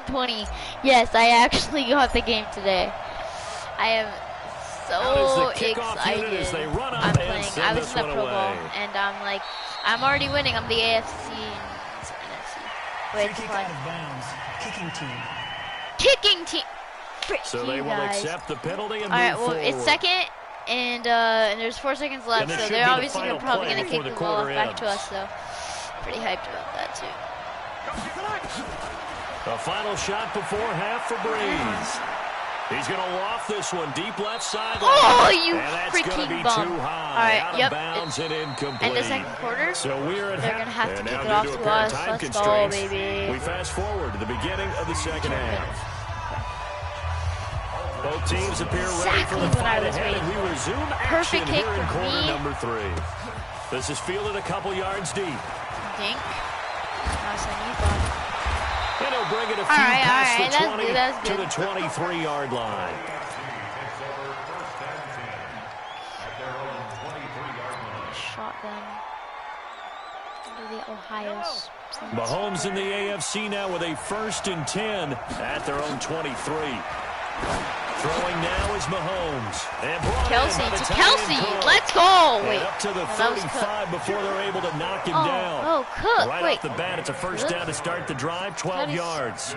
20. Yes, I actually got the game today. I am so excited. I'm playing. I was in the Pro Bowl, and I'm like, I'm already winning. I'm the AFC and NFC. Wait, kick out of bounds. Kicking team. Kicking team. Frick so they will accept the penalty and move forward. Well, it's second, and there's 4 seconds left, so they're obviously probably going to kick the ball back to us. So pretty hyped about that too. The final shot before half for Breeze. He's going to loft this one deep left side. Oh, you and freaking bum. All right, out of bounds and incomplete. And the second quarter, so we're at they're going to have to kick it off to us. Let's go, baby. We fast forward to the beginning of the second half. Both teams appear ready for the fight ahead, and we resume action here in quarter number 3. This is fielded a couple yards deep. Dink. Nice on you, bud. And he'll bring it a few past the 20 to the 23-yard line. Shotgun. Under the Ohio. Mahomes in the AFC now with a 1st and 10 at their own 23. Throwing now is Mahomes. And Kelsey to Kelsey. Let's go. Wait. Up to the 35 before they're able to knock him down. Oh, Cook. Right off the bat, it's a first down to start the drive, 12 yards.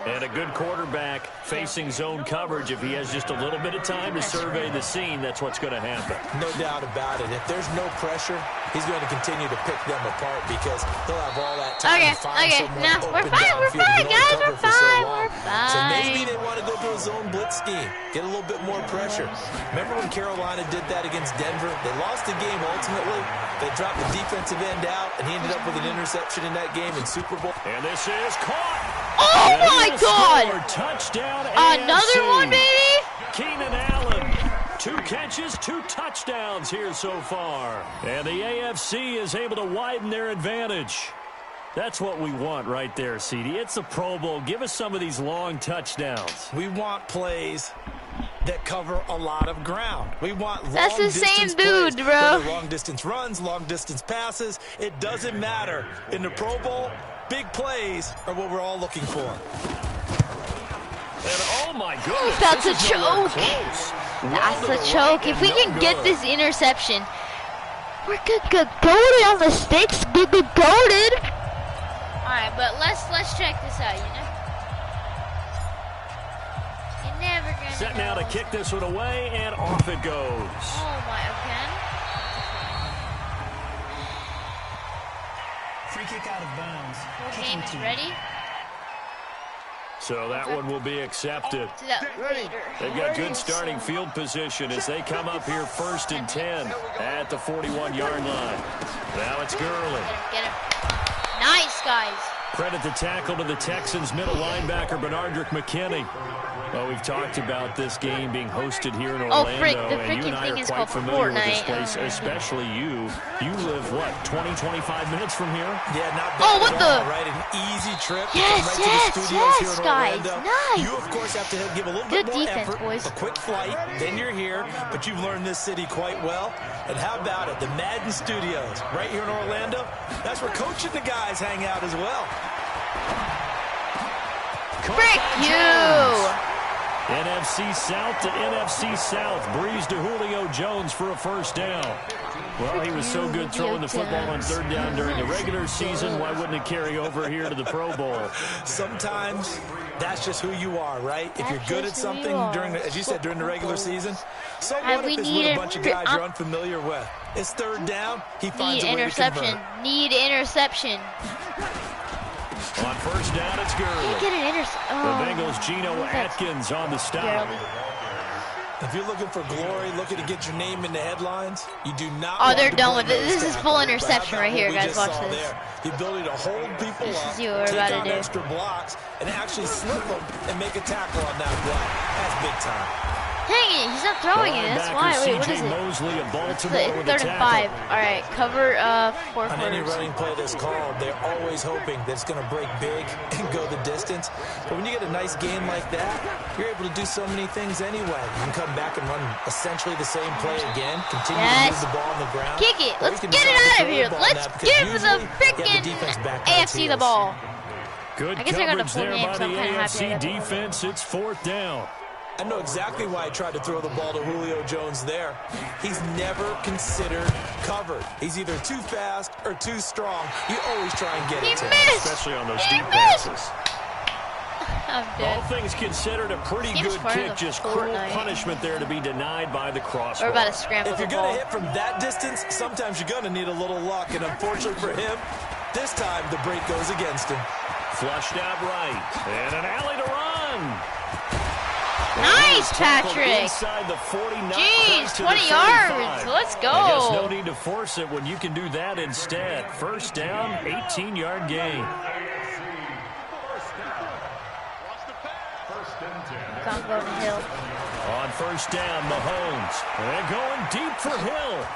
And a good quarterback facing zone coverage. If he has just a little bit of time to survey the scene, that's what's going to happen. No doubt about it. If there's no pressure, he's going to continue to pick them apart because he'll have all that time to find someone open downfield. Guys, we're fine. So maybe they want to go to a zone blitz scheme, get a little bit more pressure. Remember when Carolina did that against Denver? They lost the game ultimately. They dropped the defensive end out, and he ended up with an interception in that game in Super Bowl. And this is caught. Oh, my God. Touchdown, another one, baby. Keenan Allen. 2 catches, 2 touchdowns here so far. And the AFC is able to widen their advantage. That's what we want right there, CD. It's a Pro Bowl. Give us some of these long touchdowns. We want plays that cover a lot of ground. We want That's the same dude, plays, bro. Long distance runs, long distance passes. It doesn't matter. In the Pro Bowl, big plays are what we're all looking for. And oh my goodness, that's a choke. That's a choke. If we can get this interception, we're good goated on the sticks. Good goated. All right, but let's check this out. You know, you're never gonna. Set now to kick this one away, and off it goes. Oh my, okay. Free kick out of bounds. Full game is ready. So that one will be accepted. They've got good starting field position as they come up here 1st and 10 at the 41-yard line. Now it's Gurley. Get him. Nice, guys. Credit the tackle to the Texans middle linebacker Bernardrick McKinney. Well, we've talked about this game being hosted here in Orlando. Oh, frick, the and you and I freaking thing are is quite called familiar Fortnite. with this place, especially you. You live, what, 20, 25 minutes from here? Yeah, not bad. Oh, what the? Right, an easy trip. Yes, to come right to the studios here in guys. Orlando. Nice. You, of course, have to give a little Good bit more defense, effort. boys. A quick flight, then you're here, but you've learned this city quite well. And how about it? The Madden Studios, right here in Orlando. That's where Coach and the guys hang out as well. Frick you! NFC South to NFC South. Breeze to Julio Jones for a first down. Well, he was so good throwing the football on 3rd down during the regular season. Why wouldn't it carry over here to the Pro Bowl? Sometimes that's just who you are, right? If you're good at something during, as you said, during the regular season, so what if it's with a bunch of guys you're unfamiliar with? It's 3rd down. He finds a way to convert. Need interception. On 1st down, it's Gurley. Get an The Bengals' Geno Atkins on the stop. If you're looking for glory, looking to get your name in the headlines, you do not. Oh, they're done with it. This is full interception right here, guys. Watch this. The ability to hold people up, take on extra blocks, and actually slip them and make a tackle on that block. That's big time. Dang it, he's not throwing it. That's why. Wait, what is it? Mosley of Baltimore It's 3rd and 5. All right, cover 4 On any quarters. running play that's called, they're always hoping that it's going to break big and go the distance. But when you get a nice game like that, you're able to do so many things anyway. You can come back and run essentially the same play again, continue to move the ball on the ground. Kick it. Let's get it out of here. Let's give the freaking AFC the ball. Good I guess I got a coverage full there game, by so the I'm kinda happy I AFC got the full defense. It's 4th down. I know exactly why I tried to throw the ball to Julio Jones there. He's never considered covered. He's either too fast or too strong. You always try and get it to him. Especially on those deep passes. I'm dead. All things considered, a pretty good kick. Just cruel punishment there to be denied by the crossbar. We're about to scramble If you're the going ball. to hit from that distance, sometimes you're going to need a little luck. And unfortunately for him, this time the break goes against him. Flushed out right. And an alley to run. Nice, Patrick. Inside the 40, Jeez, 20 yards. Let's go. I guess no need to force it when you can do that instead. First down, 18-yard gain. Can't go to Hill. On first down, Mahomes. And going deep for Hill.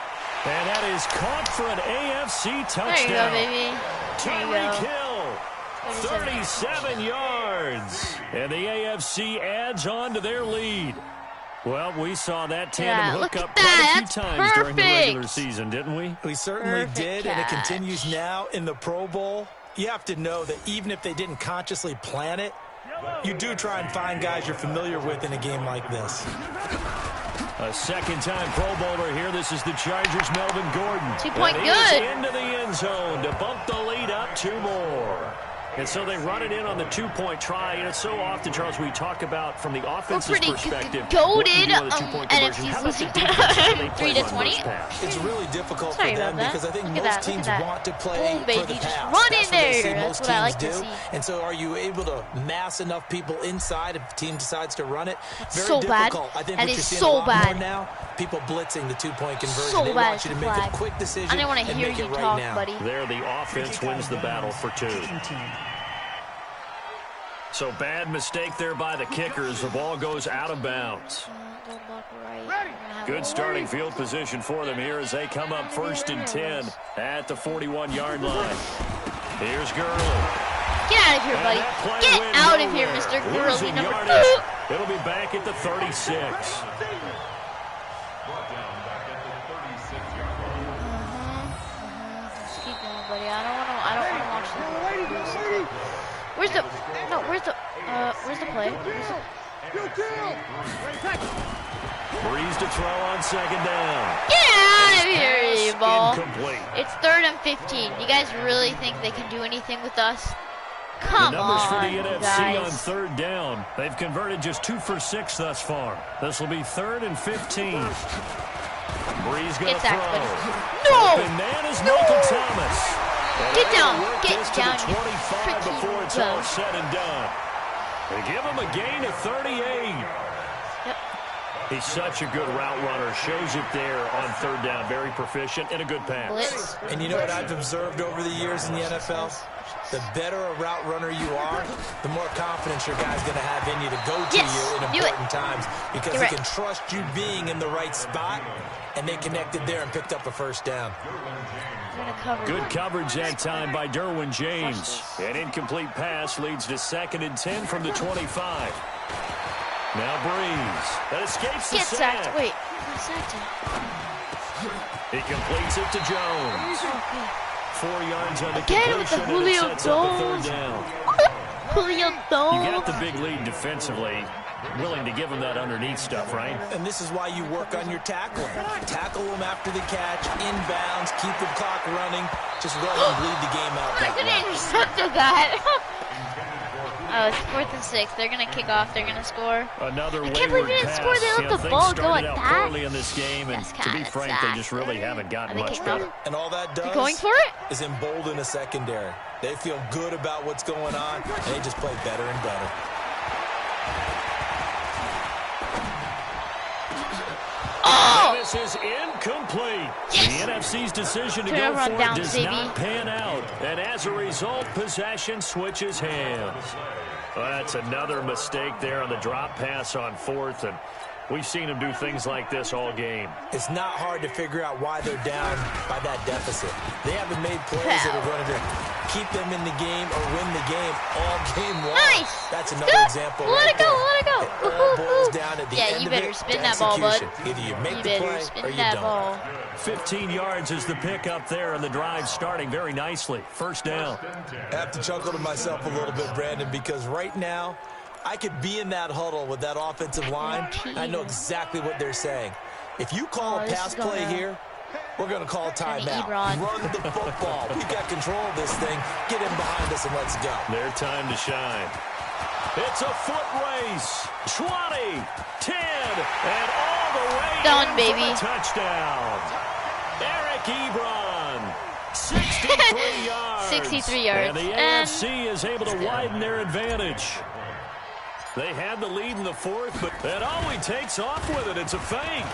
And that is caught for an AFC touchdown. There you go, baby. There you Tyreek go. Hill, 37 yards. And the AFC adds on to their lead. Well, we saw that tandem hook up quite a few times during the regular season, didn't we? We certainly did, and it continues now in the Pro Bowl. You have to know that even if they didn't consciously plan it, you do try and find guys you're familiar with in a game like this. A second-time Pro Bowler here. This is the Chargers' Melvin Gordon. 2-point And good. he's into the end zone to bump the lead up 2 more. And so they run it in on the 2-point try. And it's so often, Charles, we talk about from the offensive perspective. Goated NFC losing 3 to 20. It's really difficult Sorry for them about that. because I think Look at most that, teams look at that. want to play Boom, for baby, the just pass. run That's in what they there. see That's most what I like teams to do. see. And so are you able to mass enough people inside if the team decides to run it? Very so bad. difficult. I think That what is you're seeing so a lot bad. more now, people blitzing the 2-point conversion. So they bad want you to it's a make a flag. quick decision I didn't want to and hear make you it right talk, now. buddy. There, the offense wins the battle for 2. Kicking team. So bad mistake there by the kickers. The ball goes out of bounds. Good starting field position for them here as they come up 1st and 10 at the 41-yard line. Here's Gurley. Get out of here, buddy. Get out of here, Mr. Gurley, number 2. It'll be back at the 36. Just keep going, buddy. I don't want to watch this. Where's the play? Breeze to throw on 2nd down. Get out of here, you ball. Incomplete. It's 3rd and 15. You guys really think they can do anything with us? Come The numbers on, for the NFC guys. on 3rd down. They've converted just 2 for 6 thus far. This will be 3rd and 15. Breeze going to throw. No! Open man is Michael Thomas. Get down. Work Get this down, to you the 25 before it's all said and done. They give him a gain of 38. Yep. He's such a good route runner. Shows it there on 3rd down. Very proficient and a good pass. Blitz. And you know what I've observed over the years in the NFL? The better a route runner you are, the more confidence your guy's going to have in you to go to you in important times because he can trust you being in the right spot, and they connected there and picked up a 1st down. Good coverage that time by Derwin James. An incomplete pass leads to 2nd and 10 from the 25. Now Breeze. That escapes the sack. Sacked. Wait, I sacked him. He completes it to Jones. Okay. 4 yards on the Again with the completion, and it Julio sets up the Jones. 3rd down. Julio You Jones. got the big lead defensively. Willing to give him that underneath stuff, right? And this is why you work on your tackling. Tackle them after the catch, inbounds, keep the clock running. Just run and bleed the game out. I could have intercepted that. Oh, it's 4th and 6. They're going to kick off. They're going to score. Another I can't believe they didn't score. They let the ball go at that. Early in this game, and to be frank, they just really haven't gotten much better. And all that does going for it? is embolden a secondary. They feel good about what's going on, and they just play better and better. Oh! This is incomplete. Yes. The NFC's decision to Turn go around for down, it does baby. not pan out. And as a result, possession switches hands. Well, that's another mistake there on the drop pass on 4th. And We've seen them do things like this all game. It's not hard to figure out why they're down by that deficit. They haven't made plays that are going to keep them in the game or win the game all game long. Nice. That's another example. Let it go. Let it go. It all boils down at the end you of better it spin to that ball, bud. Either you make You the better play spin or you that don't. ball. 15 yards is the pick up there, and the drive starting very nicely. First down. I have to chuckle to myself a little bit, Brandon, because right now I could be in that huddle with that offensive line. I know exactly what they're saying. If you call a pass play here, we're going to call timeout. Run the football. We got control of this thing. Get in behind us and let's go. Their time to shine. It's a foot race. 20, 10, and all the way done, in baby. for the touchdown. Eric Ebron, 63 yards. 63 yards. And the AFC is able to widen their advantage. They had the lead in the fourth, but that always takes off with it. It's a fake.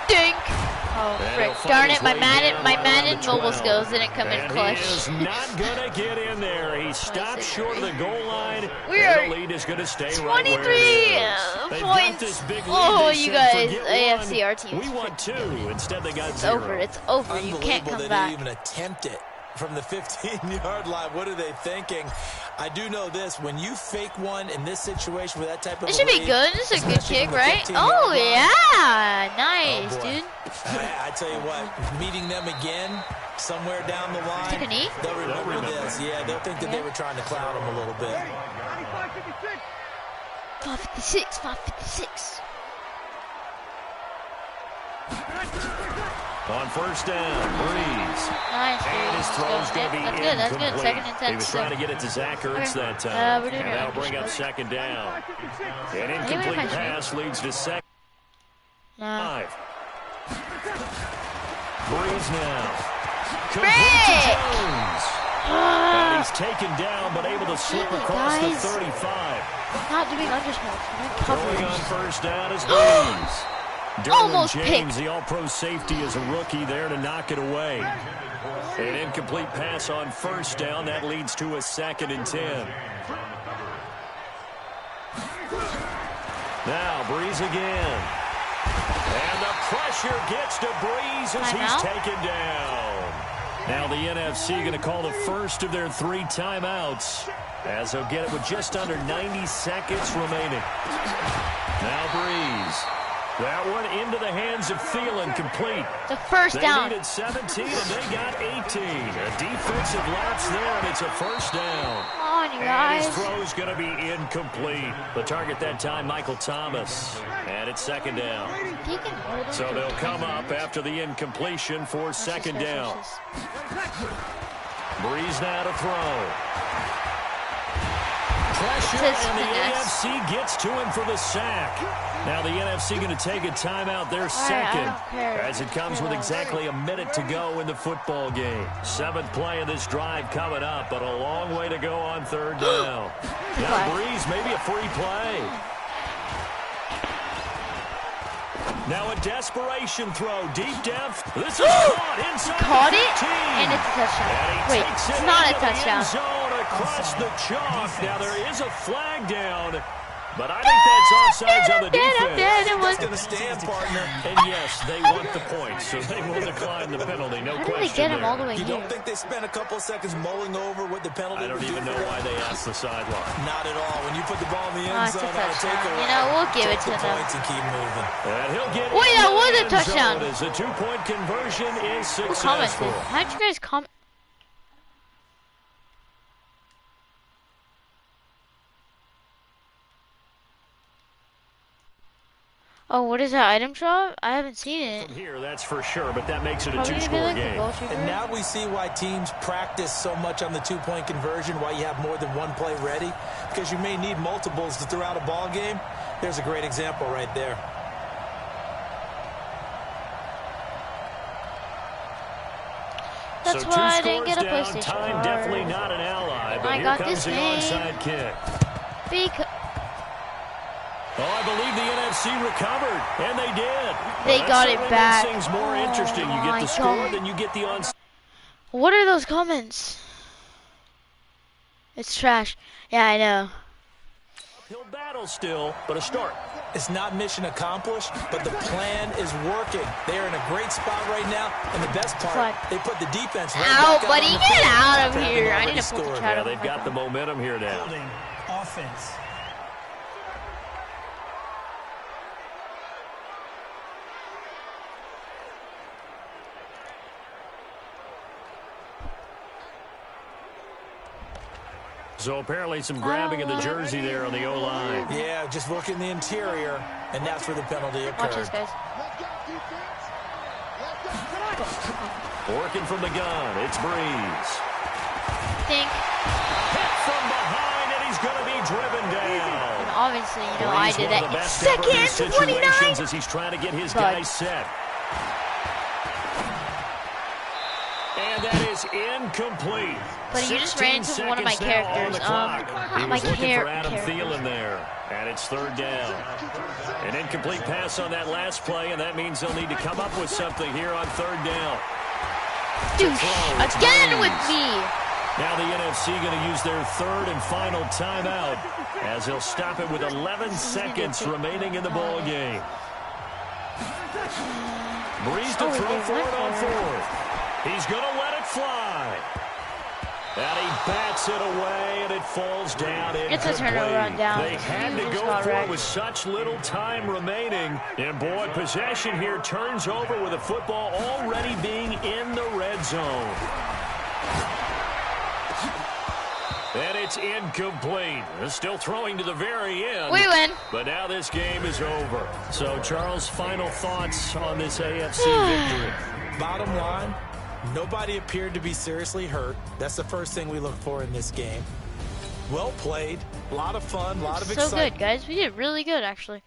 Dink. Oh, frick. Darn it, my Madden mobile skills didn't come in clutch. He is not going to get in there. He stopped short of the goal line. The lead is going to stay 23 right where it is. points. Big Oh, lead. you Said, guys, AFC, our team. We won 2. Instead, they got It's 0. over. It's over. You can't come They back. didn't even attempt it from the 15-yard line. What are they thinking? I do know this. When you fake one in this situation with that type of This should be good. This is a good kick, right? Oh, yeah. Nice, dude. I tell you what, meeting them again somewhere down the line, Take a knee? they'll remember this. Yeah, they'll think that they were trying to cloud them a little bit. 556, 556. On first down, Breeze. Nice, dude. And his throw's going to be That's good. That's good. incomplete. Second and 10. He was trying to get it to Zach Ertz that time. we're doing And it. that'll bring up second down. An incomplete pass leads to second. Nah. 5. Breeze now. Complete Break! to Jones. And he's taken down, but able to slip across the Guys. 35. Not doing undersmokes. We're doing Throwing on coverage. first down is Breeze. Almost Derwin James, picked. the all-pro safety, is a rookie there to knock it away. An incomplete pass on first down. That leads to a 2nd and 10. Now, Breeze again. And the pressure gets to Breeze as he's taken down. Now the NFC going to call the first of their 3 timeouts, as they'll get it with just under 90 seconds remaining. Now Breeze. That one into the hands of Thielen, complete. The first down. They needed 17, and they got 18. A defensive lapse there, and it's a first down. Come on, you And guys. his throw's going to be incomplete. The target that time, Michael Thomas. And it's second down. He can hold him So to they'll come up after the incompletion for second down. Breeze now to throw. Pressure, and the AFC gets to him for the sack. Now the NFC going to take a timeout, their second, as it comes with exactly a minute to go in the football game. 7th play of this drive coming up, but a long way to go on third down. Now Breeze, maybe a free play. Now a desperation throw, deep depth. This is caught inside Caught the it, 15. and it's a touchdown. And he Wait, takes it's it not a into the end touchdown. zone across the chalk. Now there is a flag down, but I think that's offsides on the defense. That's going to stand, partner. And yes, they want the points, so they will decline the penalty. No How did question they get him there. all the way You here? don't think they spent a couple of seconds mulling over what the penalty I don't would even do know for why them? they asked the sideline. Not at all. When you put the ball in the Oh, end it's a zone on a touchdown. takeaway, You know, we'll give it take to the them. points and keep moving. And he'll get Wait, into that the was a end touchdown. zone as the 2-point conversion is Who successful. commented? How'd you guys comment? Oh, what is that item shop? I haven't seen it. From here, that's for sure, but that makes it a Probably gonna be two-score like the game. goal trooper. And now we see why teams practice so much on the 2-point conversion, why you have more than one play ready, because you may need multiples to throw out a ball game. There's a great example right there. That's so why I 2 didn't scores get a down. PlayStation Time card. definitely not an ally, but I here got comes this the game. onside kick. Because Oh, I believe the NFC recovered, and they did. They Well, got that it certainly back. makes things more Oh interesting. You get my the score, God. then you get the onside. what are those comments? It's trash. Yeah, I know. He'll battle still, but a start. It's not mission accomplished, but the plan is working. They are in a great spot right now, and the best part, they put the defense right back out buddy, on the get field out of after here. I having need to pull the already chat Yeah, up. they've got the momentum here now. Holding offense. So apparently some grabbing of the jersey there on the O-line. Yeah, just working the interior, and that's where the penalty occurred. Watch this, guys. Working from the gun, it's Breeze. Think. Hit from behind, and he's going to be driven down. And obviously, you know, I Breeze, did one that of the in best ever in these seconds, 29. situations as he's trying to get his guys set. And that is incomplete. But you just ran into one of my characters. He My was looking for Adam character. Thielen there. And it's third down. An incomplete pass on that last play, and that means they'll need to come up with something here on third down. Dude, again with me. Now the NFC going to use their third and final timeout as they'll stop it with 11 seconds remaining in the ball game. Breeze to throw for it on fourth. He's going to let it fly. And he bats it away, and it falls down incomplete. It's a turnover on down. They had to go for it with such little time remaining. And, boy, possession here turns over with the football already being in the red zone. And it's incomplete. They're still throwing to the very end. We win. But now this game is over. So, Charles, final thoughts on this AFC victory? Bottom line, nobody appeared to be seriously hurt. That's the first thing we look for in this game. Well played. A lot of fun, a lot of excitement. So good, guys. We did really good, actually.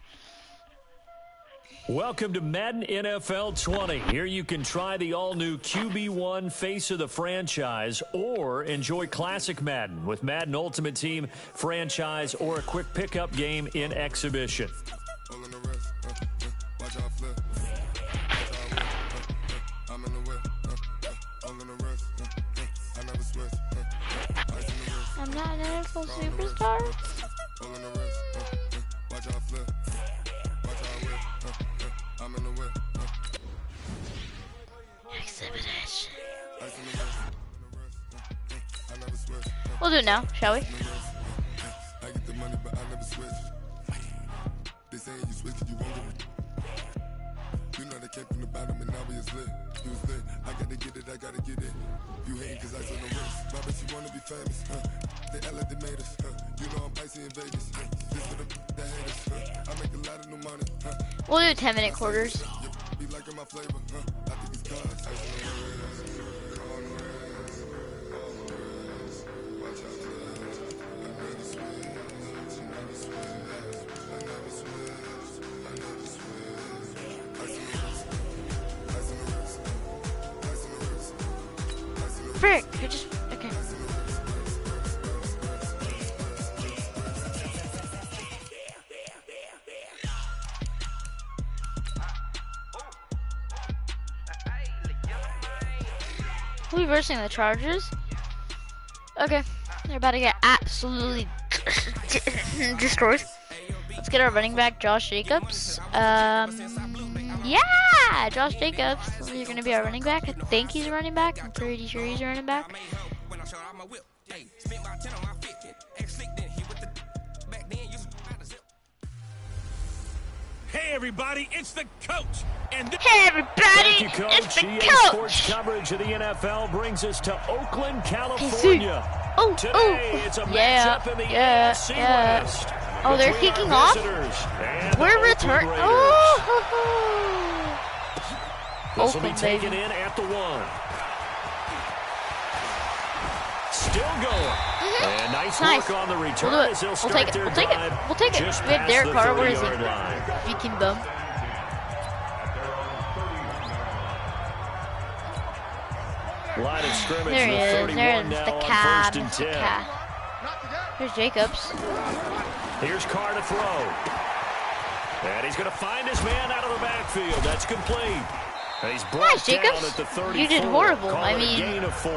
Welcome to Madden NFL 20. Here you can try the all-new QB1 face of the franchise or enjoy classic Madden with Madden Ultimate Team franchise or a quick pickup game in exhibition. I'm not an NFL superstar. Exhibition. We'll do it now, shall we? You hate cause I took no risk. My bitch, you wanna be famous, They act like they made us, You know I'm icy in Vegas, This for the haters, I make a lot of new money, We'll do 10-minute quarters. Be liking my flavor, I think it's cause Frick, I just, okay. We're versing the Chargers. Okay, they're about to get absolutely destroyed. Let's get our running back, Josh Jacobs. Yeah, Josh Jacobs. You're going to be our running back. I think he's a running back. I'm pretty sure he's a running back. Hey everybody, it's the coach. And hey everybody, Thank you, Coach. it's the EA coach. Sports coverage of the NFL brings us to Oakland, California. Oh, Today, it's a matchup in the AFC West. Oh, they're between kicking our off? visitors and the We're Oakland returning. Raiders. Oh, This will be Oakland, taken baby. in at the 1. Still going. And nice Nice. work on the return We'll do it. as they'll We'll start take it. their We'll take it. drive We'll take it. just We have past Derek the Carr. Where is 30-yard he? line. Freaking bum. Line of scrimmage, There he the is. 31 There's now the on cab. 1st and 10. Here's Jacobs. Here's Carr to throw. And he's going to find his man out of the backfield. That's complete. He's brought Nice, Jacobs. down at the 34. You did horrible. Call I it a mean, gain of 4.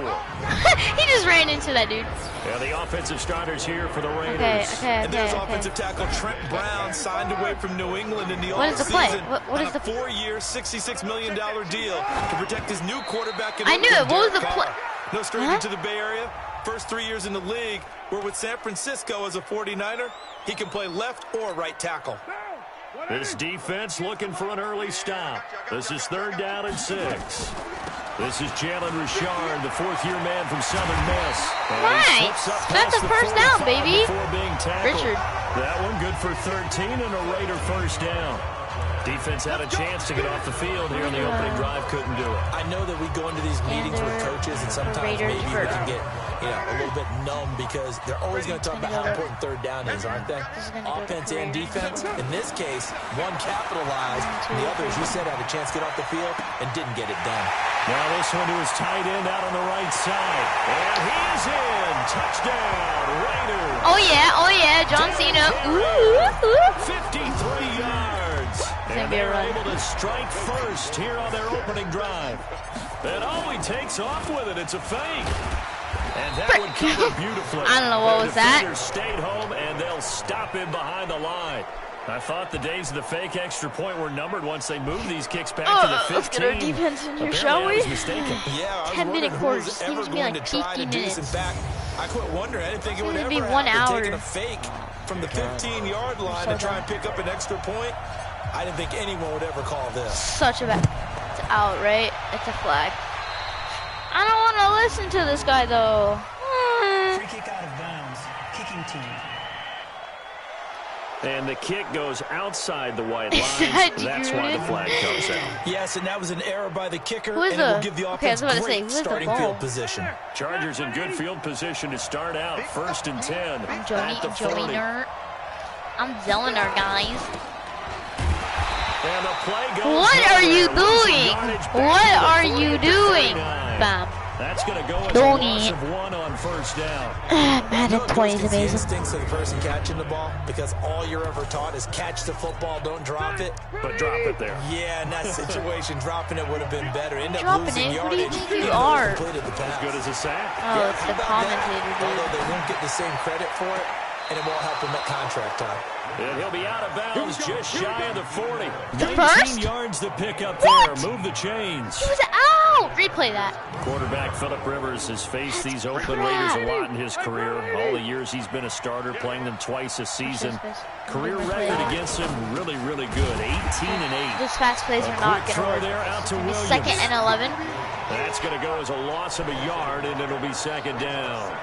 he just ran into that dude. Yeah, the offensive starters here for the Raiders. Okay. And there's offensive tackle Trent Brown signed away from New England in the What is the play? offseason What on is a the 4-year, $66 million deal to protect his new quarterback. I knew it. What was the play? No stranger to the Bay Area. First 3 years in the league were with San Francisco as a 49er. He can play left or right tackle. This defense looking for an early stop. This is 3rd down and 6. This is Jalen Richard, the 4th-year man from Southern Miss. Nice. That's a first down, baby. Richard. That one good for 13 and a Raider first down. Defense had a chance to get off the field here in the opening drive, couldn't do it. I know that we go into these meetings with coaches, and sometimes maybe we can get a little bit numb because they're always going to talk about how important 3rd down is, aren't they? Offense and defense. In this case, one capitalized, and the other, as you said, had a chance to get off the field and didn't get it done. Now this one to his tight end out on the right side. And he's in. Touchdown, Raiders. Oh, yeah. John Cena. Ooh. 53 yards. And they're able to strike first here on their opening drive. And he takes off with it. It's a fake. And that would cover beautifully. I don't know what was that. The defenders stayed home, and they'll stop him behind the line. I thought the days of the fake extra point were numbered once they moved these kicks back to the 15. Let's get our defense in here, shall we? Yeah, 10-minute quarters. Seems to be like 50 minutes. In fact, I quit wondering. I didn't think it would ever be 1 hour. Taking a fake from the 15-yard line to try and pick up an extra point. I didn't think anyone would ever call this. Such a bad. It's out, right? It's a flag. I don't want to listen to this guy, though. Free kick out of bounds. Kicking team. And the kick goes outside the white line. That's why the flag comes out. Yes, and that was an error by the kicker, and it will give the offense great starting field position. Chargers in good field position to start out. 1st and 10 at the 40. I'm Zellner, guys. And the play goes what are you doing? What are you doing? Bam. That's going to go as a loss of 1 on 1st down. Madden 20 is amazing. Instincts of the person catching the ball, because all you're ever taught is catch the football, don't drop it. But drop it there. Yeah, in that situation, dropping it would have been better. End up dropping losing it? yardage. What do you think you are? As good as a sack. Oh, it's the commentator, dude. Although they won't get the same credit for it, and it won't help him at contract time. And he'll be out of bounds just shy of the 40. The 19 first? yards to pick up What? there. Move the chains. He was out. Replay that. Quarterback Phillip Rivers has faced these Oakland Raiders a lot in his career. All the years he's been a starter, playing them twice a season. Career record against him really, really good. 18-8. Those fast plays are not going to work. There out to Williams. 2nd and 11. That's going to go as a loss of a yard, and it'll be 2nd down.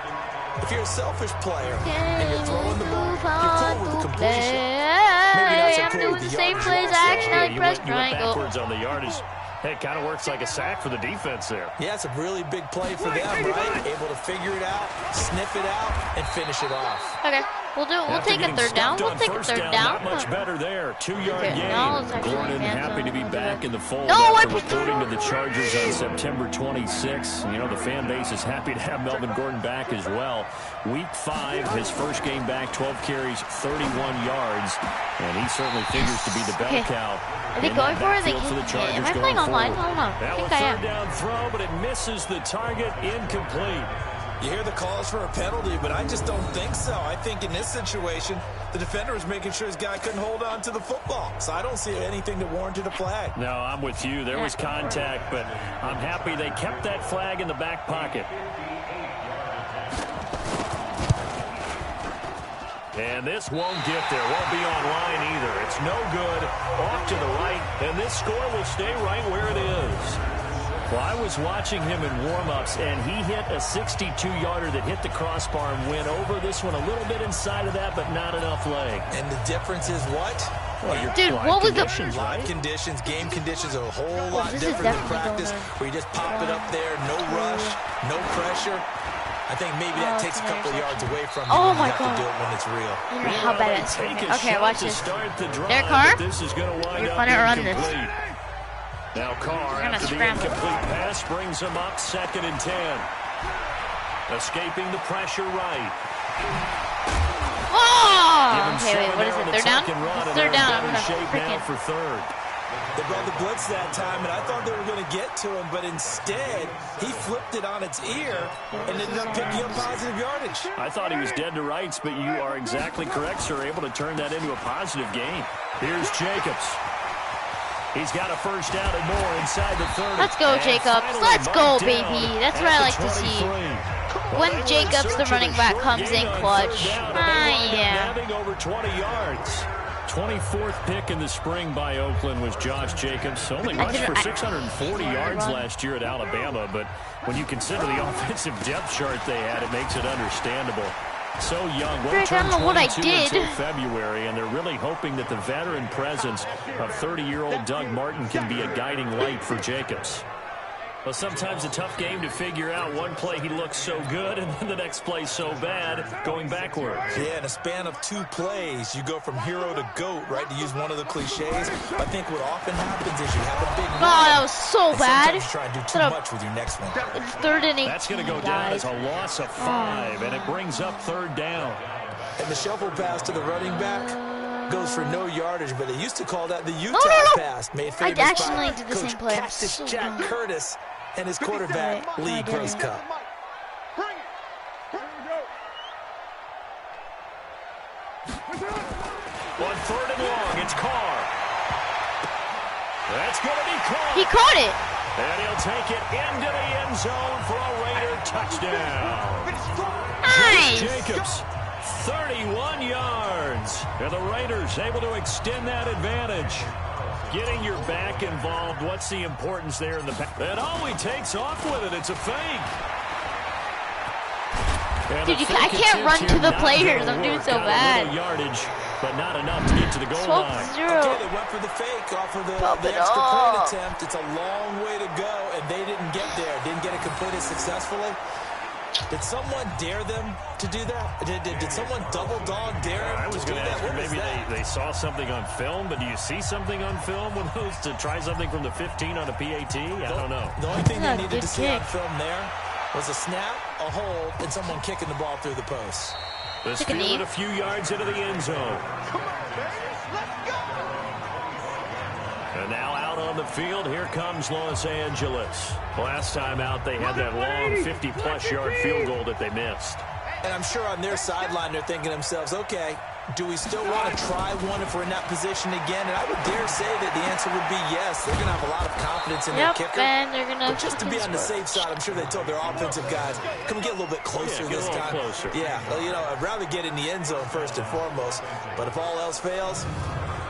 If you're a selfish player and you're throwing the ball, you're cool with the completion. Maybe not so I'm cool doing with the the same yardage. plays I accidentally pressed You went triangle. backwards on the yardage. Hey, it kind of works like a sack for the defense there. Yeah, it's a really big play for them, right? Able to figure it out, sniff it out, and finish it off. Okay, we'll take a 3rd down. We'll take a 3rd down. Not much better there. 2-yard gain. No, it's actually Gordon man happy to be zone. back in the fold No, after I- reporting to the Chargers on September 26th. You know, the fan base is happy to have Melvin Gordon back as well. Week 5, his first game back, 12 carries, 31 yards, and he certainly figures to be the bell cow. Are they going for it? Am I playing online? I don't know. I think I am. 3rd down throw, but it misses the target, incomplete. You hear the calls for a penalty, but I just don't think so. I think in this situation, the defender was making sure his guy couldn't hold on to the football. So I don't see anything that warranted a flag. No, I'm with you. There was contact, but I'm happy they kept that flag in the back pocket. And this won't get there. Won't be online either. It's no good. Off to the right, and this score will stay right where it is. Well, I was watching him in warm-ups, and he hit a 62-yarder that hit the crossbar and went over. This one a little bit inside of that, but not enough leg. And the difference is what? Well, Dude, what was the... Live conditions, game conditions are a whole lot different than practice, where you just pop it up there, no rush, no pressure. I think maybe that takes a couple of yards away from you when you have to do it when it's real. How bad it's okay, watch this. Derek Carr, you're fun at running this. Now Carr, after the incomplete pass, brings him up 2nd and 10. Escaping the pressure right. Oh! Okay, wait, what is it? 3rd down? 3rd down. I'm gonna freaking... for 3rd. They brought the blitz that time, and I thought they were going to get to him, but instead, he flipped it on its ear and ended up picking up positive yardage. I thought he was dead to rights, but you are exactly correct, sir. Able to turn that into a positive gain. Here's Jacobs. He's got a first down and more inside the 30. Let's go, Jacobs. Let's go, baby. That's what I like to see. When Jacobs, the running back, comes in clutch. Yeah. Over 20 yards. 24th pick in the spring by Oakland was Josh Jacobs. Only rushed for 640 yards last year at Alabama, but when you consider the offensive depth chart they had, it makes it understandable. So young, won't turn 22 until February, and they're really hoping that the veteran presence of 30-year-old Doug Martin can be a guiding light for Jacobs. Well, sometimes a tough game to figure out. One play he looks so good, and then the next play so bad, going backwards. Yeah, in a span of 2 plays, you go from hero to GOAT, right, to use one of the cliches. I think what often happens is you have a big run. Oh, that was so bad. Sometimes you try to do too much with your next one. It's 3rd and 18, That's going to go down as a loss of 5, and it brings up 3rd down. And the shuffle pass to the running back goes for no yardage, but they used to call that the Utah pass. Made famous I actually by did the Coach same play. Cactus So Jack Curtis and his quarterback, Lee Groscup. On 3rd and long, it's Carr. That's going to be Carr. He caught it. And he'll take it into the end zone for a Raider touchdown. Nice. Jacobs, 31 yards. And the Raiders able to extend that advantage. Getting your back involved, what's the importance there in the pass? And he takes off with it. It's a fake. Dude, I can't run to the players. I'm doing so bad. Yardage, but not enough to get to the goal line. 12-0. Okay, they went for the fake off of the extra point attempt. It's a long way to go, and they didn't get there. Didn't get it completed successfully. Did someone dare them to do that? Did someone double dog dare them I was going to ask you, maybe they saw something on film, but do you see something on film with those to try something from the 15 on a PAT? I don't know. The only thing they needed to see on film there was a snap, a hold, and someone kicking the ball through the post. This field a few yards into the end zone. And now out on the field, here comes Los Angeles. Last time out, they had that long 50-plus yard field goal that they missed. And I'm sure on their sideline, they're thinking to themselves, okay, do we still want to try one if we're in that position again? And I would dare say that the answer would be yes. They're going to have a lot of confidence in their kicker. And they're gonna but just to be on the safe side, I'm sure they told their offensive guys, can we get a little bit closer this time? Closer. Yeah, well, you know, I'd rather get in the end zone first and foremost. But if all else fails,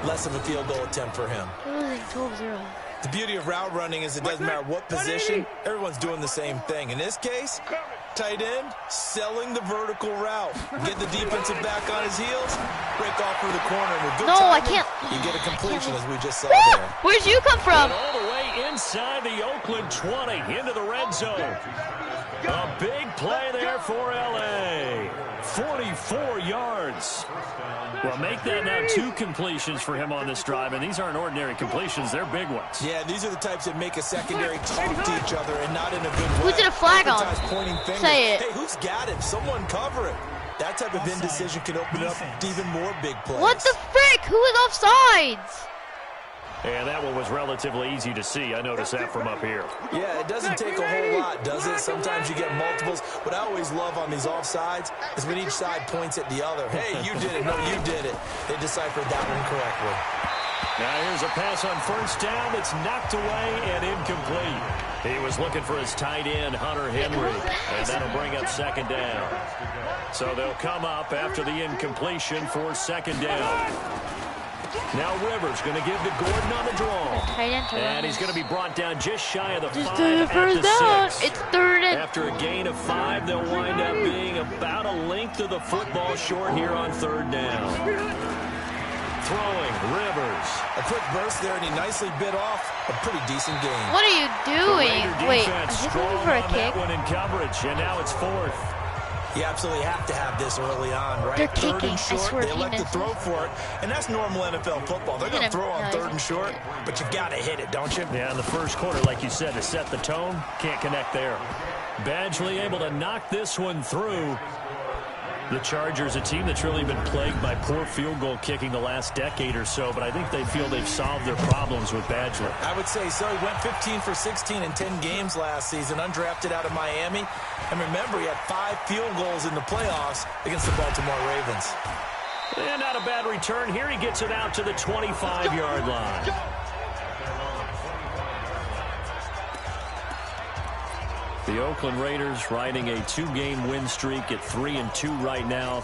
less of a field goal attempt for him. Losing 12-0. The beauty of route running is it doesn't matter what position, everyone's doing the same thing. In this case, tight end, selling the vertical route. Get the defensive back on his heels, break off for the corner. And with good timing, I can't. You get a completion as we just saw there. Where'd you come from? And all the way inside the Oakland 20 into the red zone. A big play there for L.A. 44 yards. Well, make that now 2 completions for him on this drive, and these aren't ordinary completions. They're big ones. Yeah, these are the types that make a secondary talk to each other and not in a good way. Who's did a flag on? Say it. Hey, who's got him? Someone cover it. That type of indecision can open up to even more big plays. What the frick? Who is offsides? And that one was relatively easy to see. I noticed that from up here. Yeah, it doesn't take a whole lot, does it? Sometimes you get multiples. What I always love on these offsides is when each side points at the other. Hey, you did it. No, you did it. They deciphered that one correctly. Now here's a pass on first down that's knocked away and incomplete. He was looking for his tight end, Hunter Henry, and that'll bring up 2nd down. So they'll come up after the incompletion for 2nd down. Now Rivers going to give to Gordon on the draw. And he's going to be brought down just shy of the 5 at the 6. It's 3rd and... After a gain of 5, they'll wind up being about a length of the football short here on 3rd down. Throwing, Rivers. A quick burst there, and he nicely bit off a pretty decent game. What are you doing? Wait, is he looking for a kick? That one in coverage, and now it's 4th. You absolutely have to have this early on, right? They're 3rd kicking. and short, I swear they elect to throw for it, and that's normal NFL football. They're going to throw on 3rd and short, but you got to hit it, don't you? Yeah, in the first quarter, like you said, to set the tone, can't connect there. Badgley able to knock this one through. The Chargers, a team that's really been plagued by poor field goal kicking the last decade or so, but I think they feel they've solved their problems with Badgley. I would say so. He went 15 for 16 in 10 games last season, undrafted out of Miami. And remember, he had 5 field goals in the playoffs against the Baltimore Ravens. And not a bad return here. He gets it out to the 25-yard line. The Oakland Raiders riding a 2-game win streak at 3-2 right now.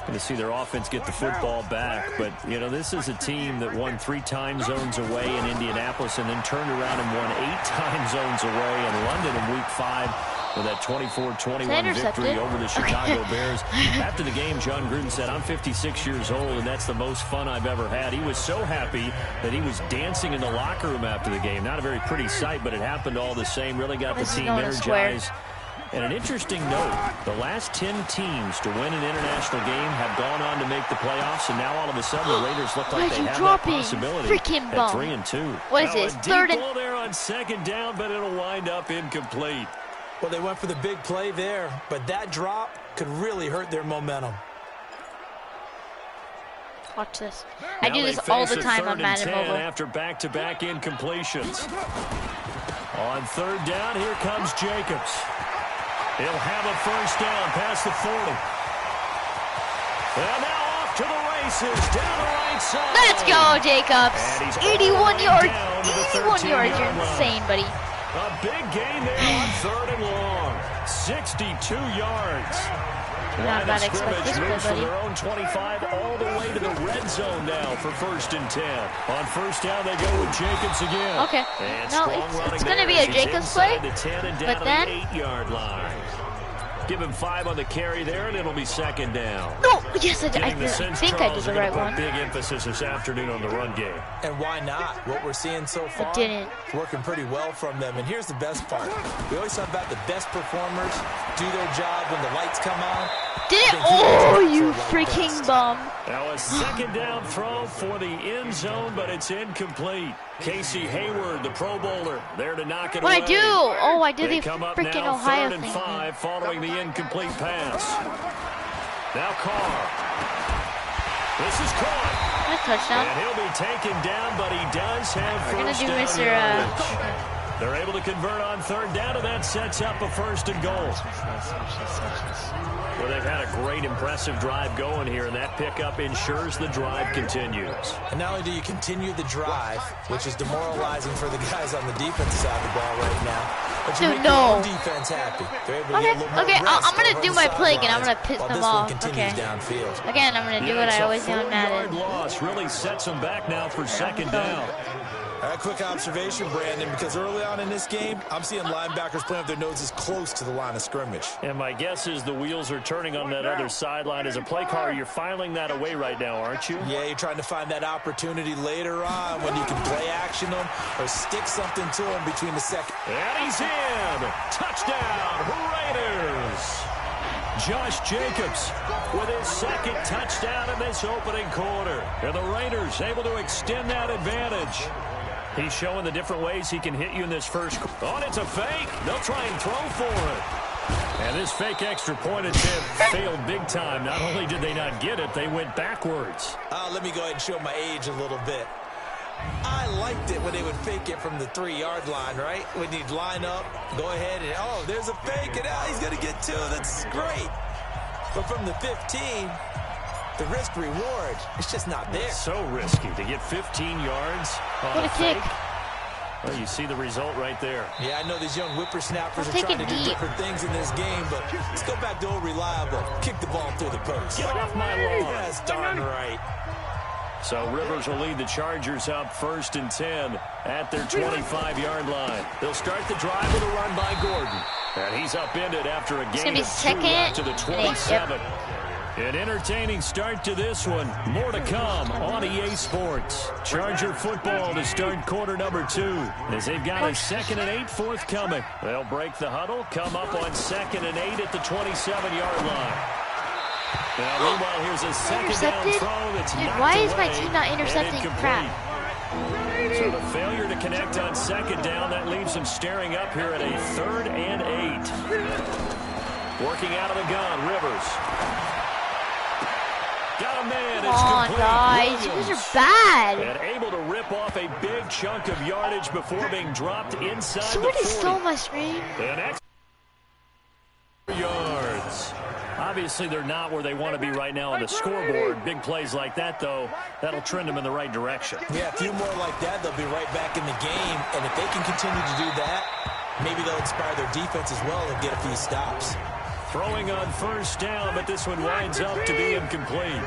Going to see their offense get the football back. But, you know, this is a team that won 3 time zones away in Indianapolis and then turned around and won 8 time zones away in London in Week 5 with that 24-21 victory over the Chicago Bears. After the game, John Gruden said, "I'm 56 years old, and that's the most fun I've ever had." He was so happy that he was dancing in the locker room after the game. Not a very pretty sight, but it happened all the same. Really got the team energized. And an interesting note, the last 10 teams to win an international game have gone on to make the playoffs, and now all of a sudden the Raiders look like they have that possibility freaking at 3-2. What is this? Third and... there on 2nd down, but it'll wind up incomplete. Well, they went for the big play there, but that drop could really hurt their momentum. Watch this. I do this all the time on Madden Mobile. After back-to-back incompletions. On 3rd down, here comes Jacobs. He'll have a 1st down past the 40. And now off to the races, down the right side. Let's go, Jacobs. 81 yards. 81 yards. You're insane, buddy. A big gain there on 3rd and long. 62 yards. Not bad expect this play, moves from buddy. their own 25 all the way to the red zone now for 1st and 10. On 1st down, they go with Jacobs again. Okay. And No, it's going to be a Jacobs play, the 10 and down but then... the 8-yard line. Give him 5 on the carry there, and it'll be 2nd down. No, yes, I think I did the right put one. big emphasis this afternoon on the run game. And why not? What we're seeing so far, didn't. working pretty well from them. And here's the best part. We always talk about the best performers do their job when the lights come on. Did it? Oh, you freaking bum. Now a 2nd down throw for the end zone, but it's incomplete. Casey Hayward, the Pro Bowler, there to knock it away. What I do? Oh, I did They the come up freaking now, Ohio 3rd and thing. 5 following the incomplete pass. Now Carr. This is caught. A touchdown. And he'll be taken down, but he does have We're going first to do down Mr. yardage. They're able to convert on 3rd down, and that sets up a 1st and goal. Well, they've had a great, impressive drive going here, and that pickup ensures the drive continues. And not only do you continue the drive, which is demoralizing for the guys on the defensive side of the ball right now, but you make your own defense happy. They're able to get a little more rest I'm going to do my play again. I'm going to sidelines piss them while off. this one continues downfield. Again, I'm going to do what I always do on Madden. 4-yard loss really sets them back now for 2nd down. A quick observation, Brandon, because early on in this game, I'm seeing linebackers playing with their noses close to the line of scrimmage. And my guess is the wheels are turning on that other sideline. As a play caller, you're filing that away right now, aren't you? Yeah, you're trying to find that opportunity later on when you can play action them or stick something to them between the second. And he's in! Touchdown, Raiders! Josh Jacobs with his 2nd touchdown in this opening quarter. And the Raiders able to extend that advantage. He's showing the different ways he can hit you in this first. Oh, it's a fake. They'll try and throw for it. And this fake extra point attempt failed big time. Not only did they not get it, they went backwards. Let me go ahead and show my age a little bit. I liked it when they would fake it from the 3-yard line, right? When you'd line up, go ahead and, oh, there's a fake, and he's going to get 2. That's great. But from the 15, the risk-reward, it's just not there. It's so risky to get 15 yards on What a kick. Well, you see the result right there. Yeah, I know these young whippersnappers are trying to do different things in this game, but let's go back to old reliable. Kick the ball through the post. Get off my lawn. That's darn right. So Rivers will lead the Chargers up 1st and 10 at their 25-yard line. They'll start the drive with a run by Gordon. And he's upended after a gain of 2 out to the 27. An entertaining start to this one. More to come on EA Sports. Charger football to start quarter number 2 as they've got a 2nd and 8 forthcoming. They'll break the huddle, come up on 2nd and 8 at the 27-yard line. Now, meanwhile, here's a 2nd down throw that's knocked why is my away team not intercepting crap? So the failure to connect on 2nd down, that leaves him staring up here at a 3rd and 8. Working out of the gun, Rivers. Got a man. Come It's on, complete. guys. You guys are bad. And able to rip off a big chunk of yardage before being dropped inside the 40. Somebody stole my screen. And extra yards. Obviously, they're not where they want to be right now on the scoreboard. Big plays like that, though, that'll trend them in the right direction. Yeah, a few more like that, they'll be right back in the game. And if they can continue to do that, maybe they'll inspire their defense as well and get a few stops. Throwing on first down, but this one winds up to be incomplete.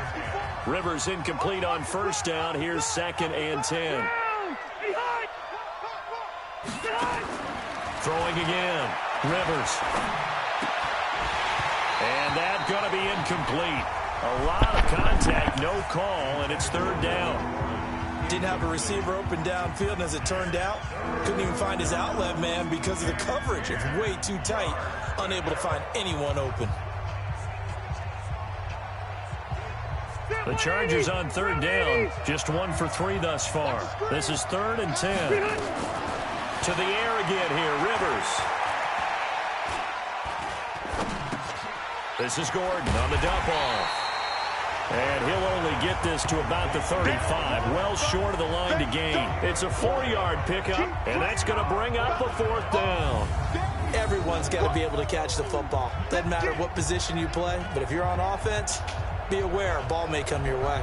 Rivers incomplete on first down. Here's 2nd and 10. Throwing again. Rivers. And that's going to be incomplete. A lot of contact, no call, and it's 3rd down. Didn't have a receiver open downfield, and as it turned out, couldn't even find his outlet man because of the coverage. It's way too tight, unable to find anyone open. The Chargers on 3rd down, just 1 for 3 thus far. This is 3rd and 10. To the air again here, Rivers. This is Gordon on the dump off. And he'll only get this to about the 35, well short of the line to gain. It's a 4-yard pickup, and that's going to bring up a 4th down. Everyone's got to be able to catch the football. Doesn't matter what position you play, but if you're on offense, be aware a ball may come your way.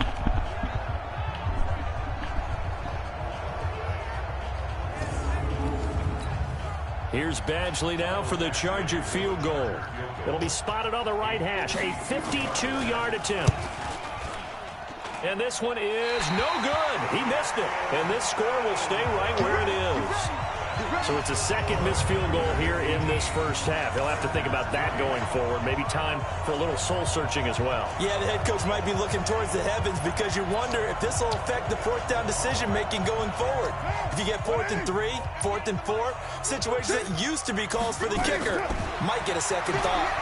Here's Badgley now for the Charger field goal. It'll be spotted on the right hash, a 52-yard attempt. And this one is no good. He missed it. And this score will stay right where it is. So it's a 2nd missed field goal here in this first half. He'll have to think about that going forward. Maybe time for a little soul-searching as well. Yeah, the head coach might be looking towards the heavens because you wonder if this will affect the 4th down decision-making going forward. If you get 4th and 3, 4th and 4, situations that used to be calls for the kicker might get a second thought.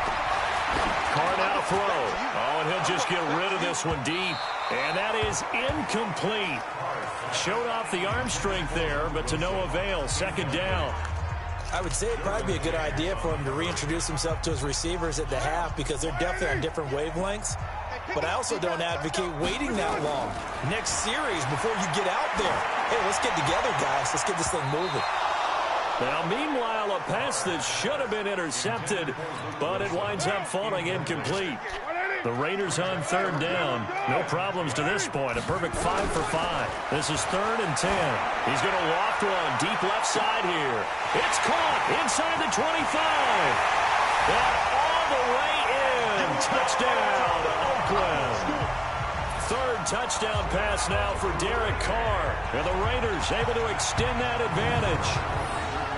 Carr now to throw. Oh, and he'll just get rid of this one deep. And that is incomplete. Showed off the arm strength there, but to no avail. 2nd down. I would say it'd probably be a good idea for him to reintroduce himself to his receivers at the half because they're definitely on different wavelengths. But I also don't advocate waiting that long. Next series before you get out there. Hey, let's get together, guys. Let's get this thing moving. Now, meanwhile, a pass that should have been intercepted, but it winds up falling incomplete. The Raiders on 3rd down. No problems to this point. A perfect 5 for 5. This is 3rd and 10. He's going to loft one deep left side here. It's caught inside the 25. And all the way in. Touchdown, Oakland. 3rd touchdown pass now for Derek Carr. And the Raiders able to extend that advantage.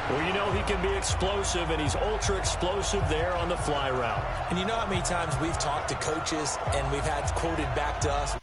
Well, you know he can be explosive, and he's ultra-explosive there on the fly route. And you know how many times we've talked to coaches and we've had quoted back to us,